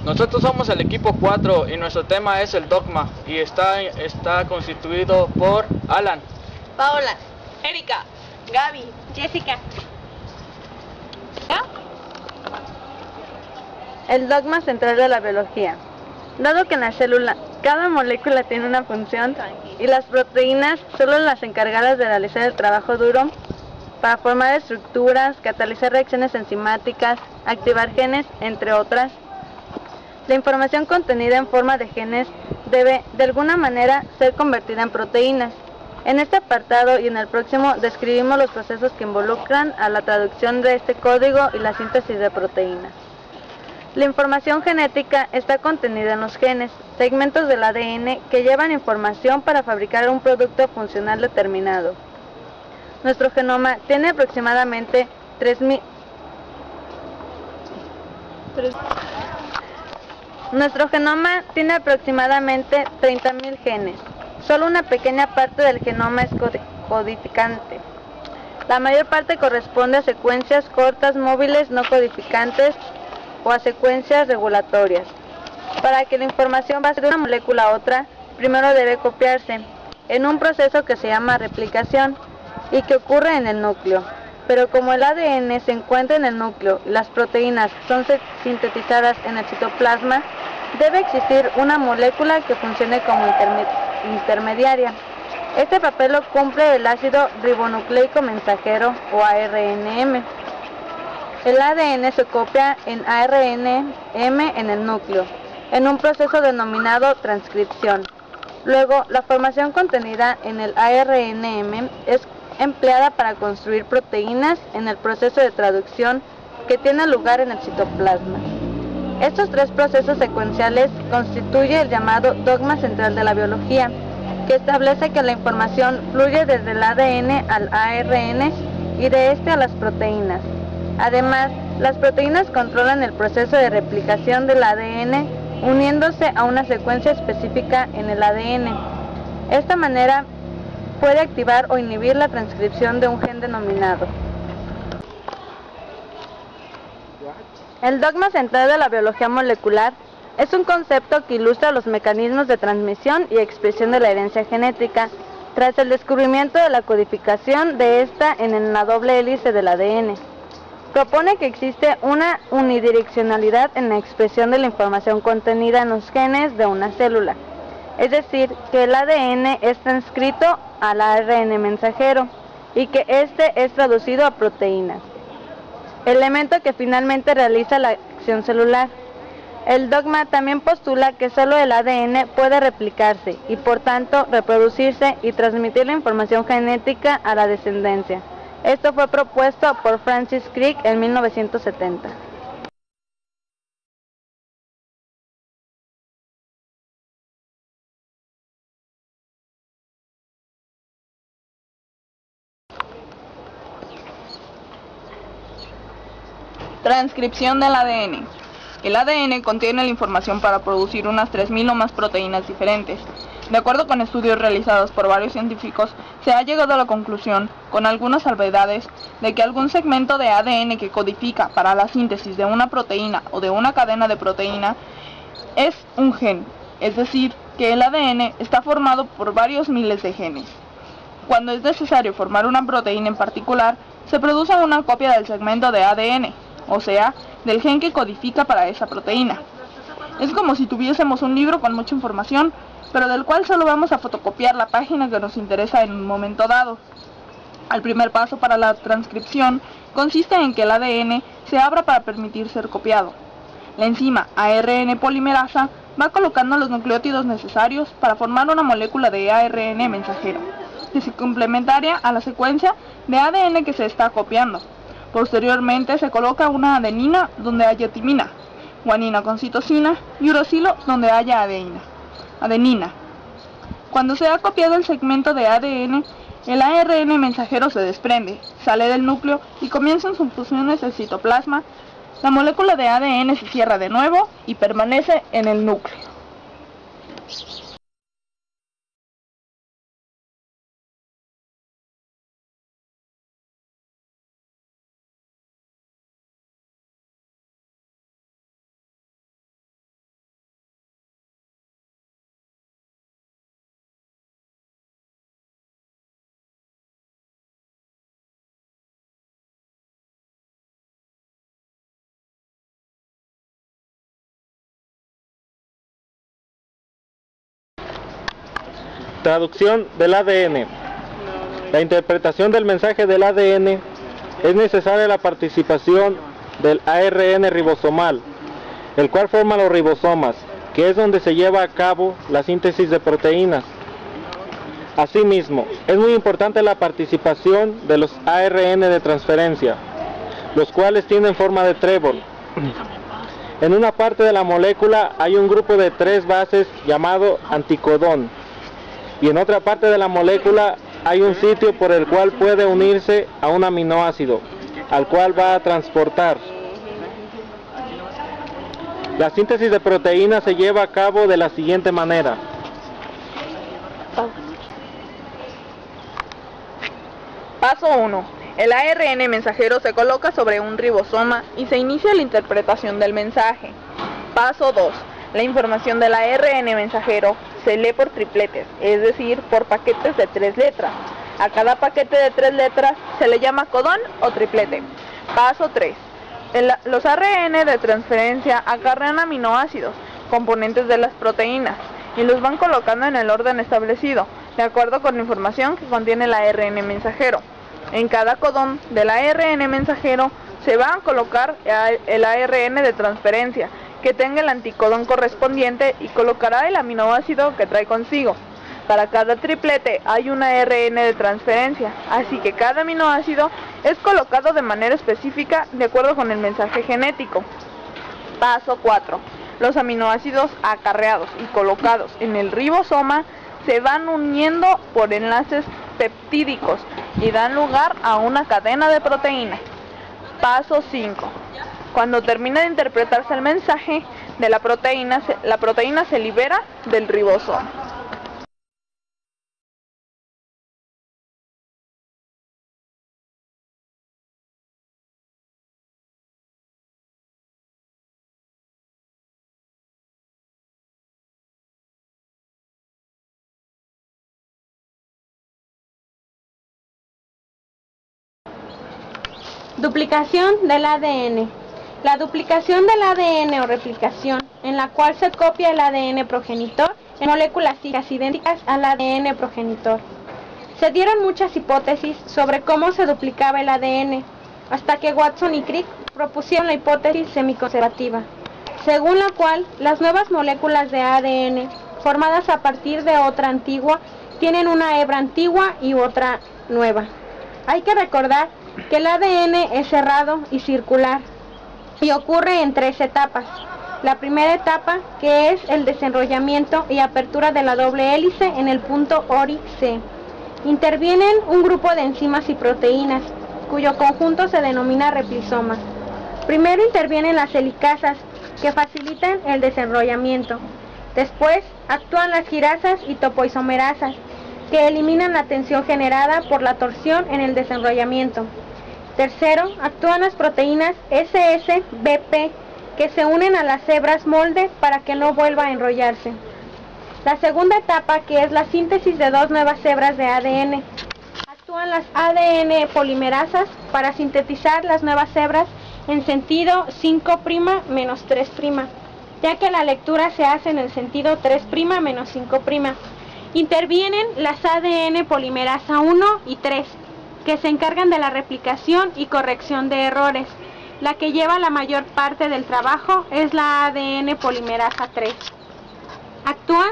Nosotros somos el equipo 4 y nuestro tema es el dogma y está constituido por Alan, Paola, Erika, Gaby, Jessica. El dogma central de la biología. Dado que en la célula cada molécula tiene una función y las proteínas son las encargadas de realizar el trabajo duro para formar estructuras, catalizar reacciones enzimáticas, activar genes, entre otras, la información contenida en forma de genes debe, de alguna manera, ser convertida en proteínas. En este apartado y en el próximo describimos los procesos que involucran a la traducción de este código y la síntesis de proteínas. La información genética está contenida en los genes, segmentos del ADN que llevan información para fabricar un producto funcional determinado. Nuestro genoma tiene aproximadamente 3000 genes. Solo una pequeña parte del genoma es codificante. La mayor parte corresponde a secuencias cortas móviles no codificantes o a secuencias regulatorias. Para que la información pase de una molécula a otra, primero debe copiarse en un proceso que se llama replicación y que ocurre en el núcleo. Pero como el ADN se encuentra en el núcleo y las proteínas son sintetizadas en el citoplasma, debe existir una molécula que funcione como intermediaria. Este papel lo cumple el ácido ribonucleico mensajero o ARNM. El ADN se copia en ARNM en el núcleo, en un proceso denominado transcripción. Luego, la información contenida en el ARNM es empleada para construir proteínas en el proceso de traducción que tiene lugar en el citoplasma. Estos tres procesos secuenciales constituyen el llamado dogma central de la biología, que establece que la información fluye desde el ADN al ARN y de este a las proteínas. Además, las proteínas controlan el proceso de replicación del ADN uniéndose a una secuencia específica en el ADN. Esta manera puede activar o inhibir la transcripción de un gen denominado. El dogma central de la biología molecular es un concepto que ilustra los mecanismos de transmisión y expresión de la herencia genética tras el descubrimiento de la codificación de esta en la doble hélice del ADN. Propone que existe una unidireccionalidad en la expresión de la información contenida en los genes de una célula, es decir, que el ADN es transcrito al ARN mensajero y que este es traducido a proteínas, elemento que finalmente realiza la acción celular. El dogma también postula que solo el ADN puede replicarse y por tanto reproducirse y transmitir la información genética a la descendencia. Esto fue propuesto por Francis Crick en 1970. Transcripción del ADN. El ADN contiene la información para producir unas 3000 o más proteínas diferentes. De acuerdo con estudios realizados por varios científicos, se ha llegado a la conclusión, con algunas salvedades, de que algún segmento de ADN que codifica para la síntesis de una proteína o de una cadena de proteína es un gen, es decir, que el ADN está formado por varios miles de genes. Cuando es necesario formar una proteína en particular, se produce una copia del segmento de ADN, o sea, del gen que codifica para esa proteína. Es como si tuviésemos un libro con mucha información, pero del cual solo vamos a fotocopiar la página que nos interesa en un momento dado. El primer paso para la transcripción consiste en que el ADN se abra para permitir ser copiado. La enzima ARN polimerasa va colocando los nucleótidos necesarios para formar una molécula de ARN mensajero, que se complementaria a la secuencia de ADN que se está copiando. Posteriormente se coloca una adenina donde haya timina, guanina con citosina y uracilo donde haya adenina. Cuando se ha copiado el segmento de ADN, el ARN mensajero se desprende, sale del núcleo y comienzan sus funciones del citoplasma. La molécula de ADN se cierra de nuevo y permanece en el núcleo. Traducción del ADN. La interpretación del mensaje del ADN es necesaria la participación del ARN ribosomal, el cual forma los ribosomas, que es donde se lleva a cabo la síntesis de proteínas. Asimismo, es muy importante la participación de los ARN de transferencia, los cuales tienen forma de trébol. En una parte de la molécula hay un grupo de 3 bases llamado anticodón, y en otra parte de la molécula hay un sitio por el cual puede unirse a un aminoácido, al cual va a transportar. La síntesis de proteínas se lleva a cabo de la siguiente manera. Paso 1. El ARN mensajero se coloca sobre un ribosoma y se inicia la interpretación del mensaje. Paso 2. La información del ARN mensajero se lee por tripletes, es decir, por paquetes de 3 letras. A cada paquete de 3 letras se le llama codón o triplete. Paso 3. Los ARN de transferencia acarrean aminoácidos, componentes de las proteínas, y los van colocando en el orden establecido, de acuerdo con la información que contiene el ARN mensajero. En cada codón del ARN mensajero se va a colocar el ARN de transferencia, que tenga el anticodón correspondiente y colocará el aminoácido que trae consigo. Para cada triplete hay un ARN de transferencia, así que cada aminoácido es colocado de manera específica de acuerdo con el mensaje genético. Paso 4. Los aminoácidos acarreados y colocados en el ribosoma se van uniendo por enlaces peptídicos y dan lugar a una cadena de proteínas. Paso 5. Cuando termina de interpretarse el mensaje de la proteína se libera del ribosoma. Duplicación del ADN. La duplicación del ADN o replicación, en la cual se copia el ADN progenitor en moléculas idénticas al ADN progenitor. Se dieron muchas hipótesis sobre cómo se duplicaba el ADN, hasta que Watson y Crick propusieron la hipótesis semiconservativa, según la cual las nuevas moléculas de ADN, formadas a partir de otra antigua, tienen una hebra antigua y otra nueva. Hay que recordar que el ADN es cerrado y circular y ocurre en 3 etapas. La primera etapa, que es el desenrollamiento y apertura de la doble hélice en el punto ORI-C. Intervienen un grupo de enzimas y proteínas, cuyo conjunto se denomina replisoma. Primero intervienen las helicasas, que facilitan el desenrollamiento. Después actúan las girasas y topoisomerasas, que eliminan la tensión generada por la torsión en el desenrollamiento. Tercero, actúan las proteínas SSBP, que se unen a las hebras molde para que no vuelva a enrollarse. La segunda etapa, que es la síntesis de 2 nuevas hebras de ADN. Actúan las ADN polimerasas para sintetizar las nuevas hebras en sentido 5' menos 3', ya que la lectura se hace en el sentido 3' menos 5'. Intervienen las ADN polimerasa 1 y 3, que se encargan de la replicación y corrección de errores. La que lleva la mayor parte del trabajo es la ADN polimerasa 3. Actúa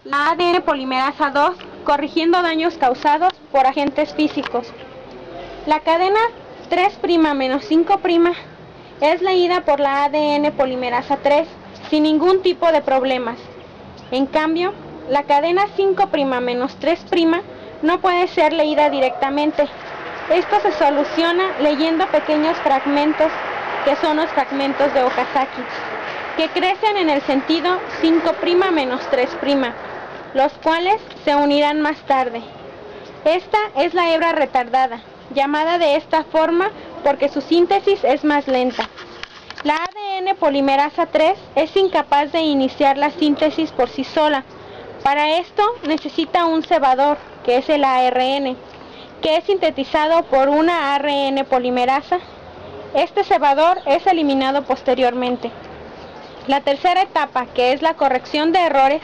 la ADN polimerasa 2, corrigiendo daños causados por agentes físicos. La cadena 3' menos 5' es leída por la ADN polimerasa 3 sin ningún tipo de problemas. En cambio, la cadena 5' menos 3' no puede ser leída directamente. Esto se soluciona leyendo pequeños fragmentos, que son los fragmentos de Okazaki, que crecen en el sentido 5' menos 3', los cuales se unirán más tarde. Esta es la hebra retardada, llamada de esta forma porque su síntesis es más lenta. La ADN polimerasa 3 es incapaz de iniciar la síntesis por sí sola. Para esto necesita un cebador, que es el ARN, que es sintetizado por una ARN polimerasa. Este cebador es eliminado posteriormente. La tercera etapa, que es la corrección de errores,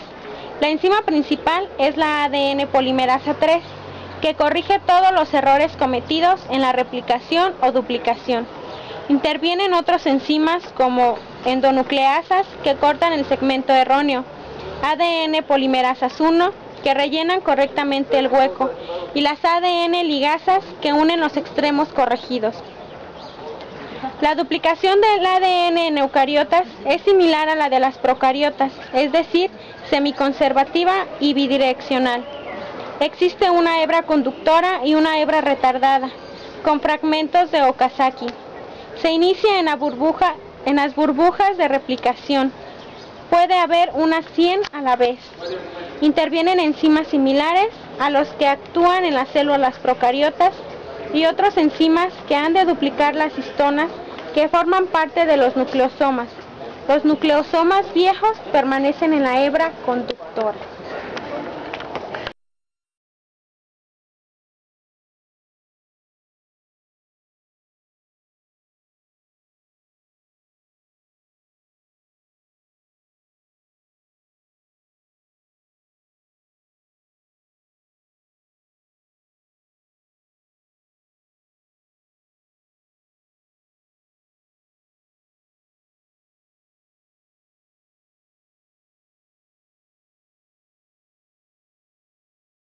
La enzima principal es la ADN polimerasa 3, que corrige todos los errores cometidos en la replicación o duplicación. Intervienen otras enzimas como endonucleasas que cortan el segmento erróneo, ADN polimerasas 1 que rellenan correctamente el hueco y las ADN ligasas que unen los extremos corregidos. La duplicación del ADN en eucariotas es similar a la de las procariotas, es decir, semiconservativa y bidireccional. Existe una hebra conductora y una hebra retardada, con fragmentos de Okazaki. Se inicia en las burbujas de replicación. Puede haber unas 100 a la vez. Intervienen enzimas similares a los que actúan en las células procariotas y otras enzimas que han de duplicar las histonas que forman parte de los nucleosomas. Los nucleosomas viejos permanecen en la hebra conductora.